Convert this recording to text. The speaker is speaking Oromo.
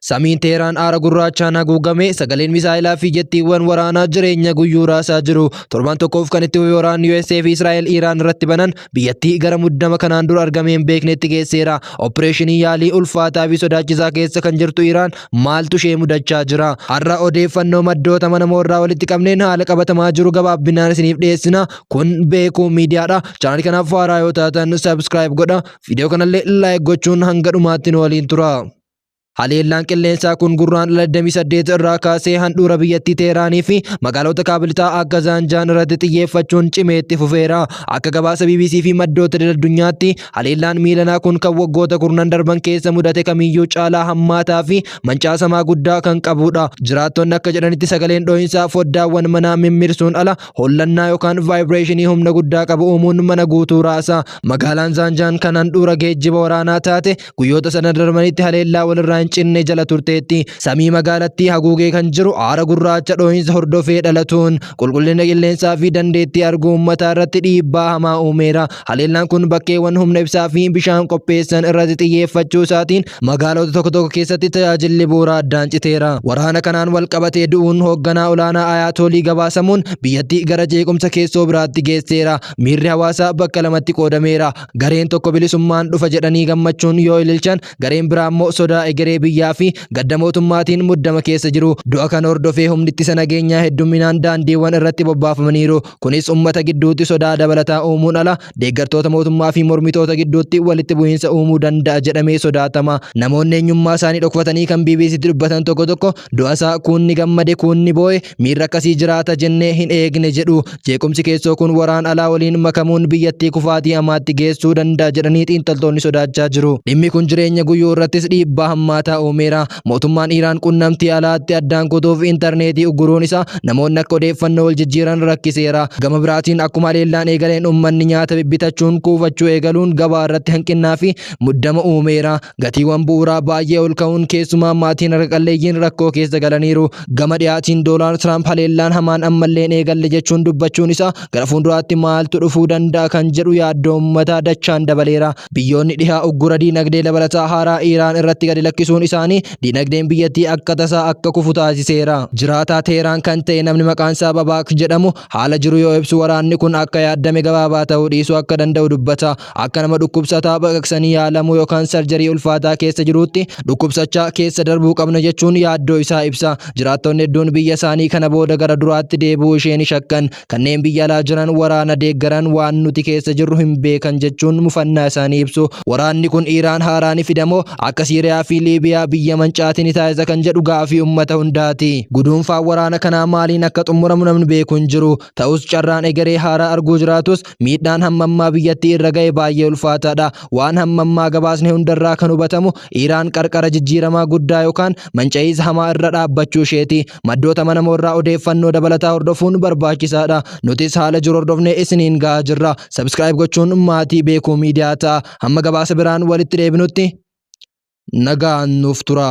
Samiin Teheraan aara gurraachaan haguugame sagaleen misaayilaa fi jettiiwwan waraanaa jireenya guyyuu raasaa jiru. Torban tokkoof kan itti waraanni USA fi Israa'el Iraan irratti banan biyyattii gara muddama kanaan dura argamee hin beeknetti geesseera. Opereeshinii yaalii ulfaataa fi sodaachisaa keessa kan jirtu Iraan maaltu ishee mudachaa jira? Har'a odeeffannoo maddoota manamoorraa walitti qabneen haala qabatamaa jiru gabaabbinaan isiniif dhiyeessina. Kun Beekuu Miidiyaadha. Chaanaalii kanaaf haaraa yoo taatan subscribe godha. Viidiyoo kanallee like gochuun hanga dhumaatti nu waliin tura. Haleellaan qilleensaa kun gurraan 28 irraa kaasee handhuura biyyattii Teeraanii fi magaalota kaabilitaa akka Zaanjaan irratti xiyyeeffachuun cimee itti fufeera. Akka gabaasa BBC fi maddoota addunyaatti haleellaan miilanaa kun kan waggoota kurnan darban keessa mudate kamiyyuu caalaa hammaataa fi mancaasamaa guddaa kan qabudha. Jiraattonni akka jedhanitti sagaleen dhoohinsaa foddaawwan manaa mimmirsuun ala hollannaa yookaan vaayibireeshinii humna guddaa qabu uumuun mana guutuu raasa. Magaalaan Zaanjaan kan handhuura geejjiba waraanaa taate guyyoota sana darbanitti haleellaa walirraa cinne jala turteetti. Samii magaalattii haguugee kan jiru aara gurraacha dhoohinsa hordofee dhalatuun qulqullina qilleensaa fi dandeettii arguu uummataa irratti dhiibbaa hamaa uumeera. Haleellaan kun bakkeewwan humna ibsaa fi bishaan qopheessan irratti xiyyeeffachuu isaatiin magaalota tokko keessatti tajaajilli bu'uuraa addaan citeera. Waraana kanaan wal qabatee du'uun hoogganaa olaanaa Ayaatolii gabaasamuun biyyattii gara jeequmsa keessoo biraatti geesseera. Miirri hawaasaa bakka lamatti qoodameera. Gareen tokko bilisummaan dhufa jedhanii gammachuun yoo ililchan, gareen biraa immoo sodaa egeree biyyaa fi gadda mootummaatiin muddama keessa jiru. Du'a kan hordofee humni ittisa nageenyaa hedduminaan daandiiwwan irratti bobbaafamaniiru. Kunis uummata gidduutti sodaa dabalataa uumuun ala deeggartoota mootummaa fi mormitoota gidduutti walitti bu'iinsa uumuu danda'a jedhamee sodaatama. Namoonni eenyummaa isaanii dhokfatanii kan BBCtti dubbatan tokko tokko du'a isaa kun ni gammade kun ni boo'e miirri akkasii jiraata jennee hin eegne jedhu. Jeequmsi keessoo kun waraan alaa waliin makamuun biyyattii kufaatii hamaatti geessuu danda'a jedhanii xiinxaltoonni sodaachaa jiru. Dhimmi kun jireenya guyyuu irrattis dhiibbaa hammaataa uumeera. Mootummaan Iraan qunnamtii alaatti addaan kutuuf intarneetii ugguruun isaa namoonni akka odeeffannoo wal jijjiiran rakkiseera. Gama biraatiin akkuma haleellaan eegaleen uummanni nyaata bibbitachuun kuufachuu eegaluun gabaa irratti hanqinnaa fi muddama uumeera. Gatiiwwan bu'uuraa baay'ee ol ka'uun keessumaa maatiin harka qalleeyyiin rakkoo keessa galaniiru. Gama dhiyaatiin Doonaald Tiraamp haleellaan hamaan ammallee eegalle jechuun dubbachuun isaa gara fuulduraatti maaltu dhufuu danda'a kan jedhu yaaddoo uummataa dachaan dabaleera. Biyyoonni dhihaa uggura diinagdee dabalataa haaraa Iraan irratti gadi lakkisuun isaanii diinagdeen biyyattii akka tasaa akka kufu taasiseera. Jiraataa Teheraan kan ta'e namni maqaan isaa Babaak jedhamu haala jiru yoo ibsu waraanni kun akka yaaddame gabaabaa ta'uu dhiisuu akka danda'u dubbata. Akka nama dhukkubsataa baqaqsanii yaalamuu yookaan sarjarii ulfaataa keessa jiruutti dhukkubsachaa keessa darbuu qabna jechuun yaaddoo isaa ibsa. Jiraattonni hedduun biyya isaanii kana booda gara duraatti deebi'uu isheen shakkan. Kanneen biyya alaa jiran waraana deeggaran waan nuti keessa jirru hin beekan jechuun mufannaa isaanii ibsu. Waraanni kun Iraan haaraan fidamoo akka Siiriyaa fi Liibiyaa biyya mancaatiin taasisa kan jedhu gaafii uummata hundaati. Guduunfaan waraana kanaa maaliin akka xumuramu namni beeku hin jiru. Ta'us carraan egeree haaraa arguu jiraatus miidhaan hammammaa biyyattii irra ga'e baay'ee ulfaataadha. Waan hammammaa gabaasne hundarraa kan hubatamu Iraan qarqara jijjiiramaa guddaa yookaan manca'iinsa hamaa irra dhaabbachuu isheeti. Maddoota manamoorraa odeeffannoo dabalataa hordofuun barbaachisaadha. Nutis haala jiru hordofnee isiniin gahaa jirra. Subscribe gochuun maatii Beekuu Miidiyaa ta'a. Hamma gabaasa biraan walitti deebinutti nagaan nuuf tura.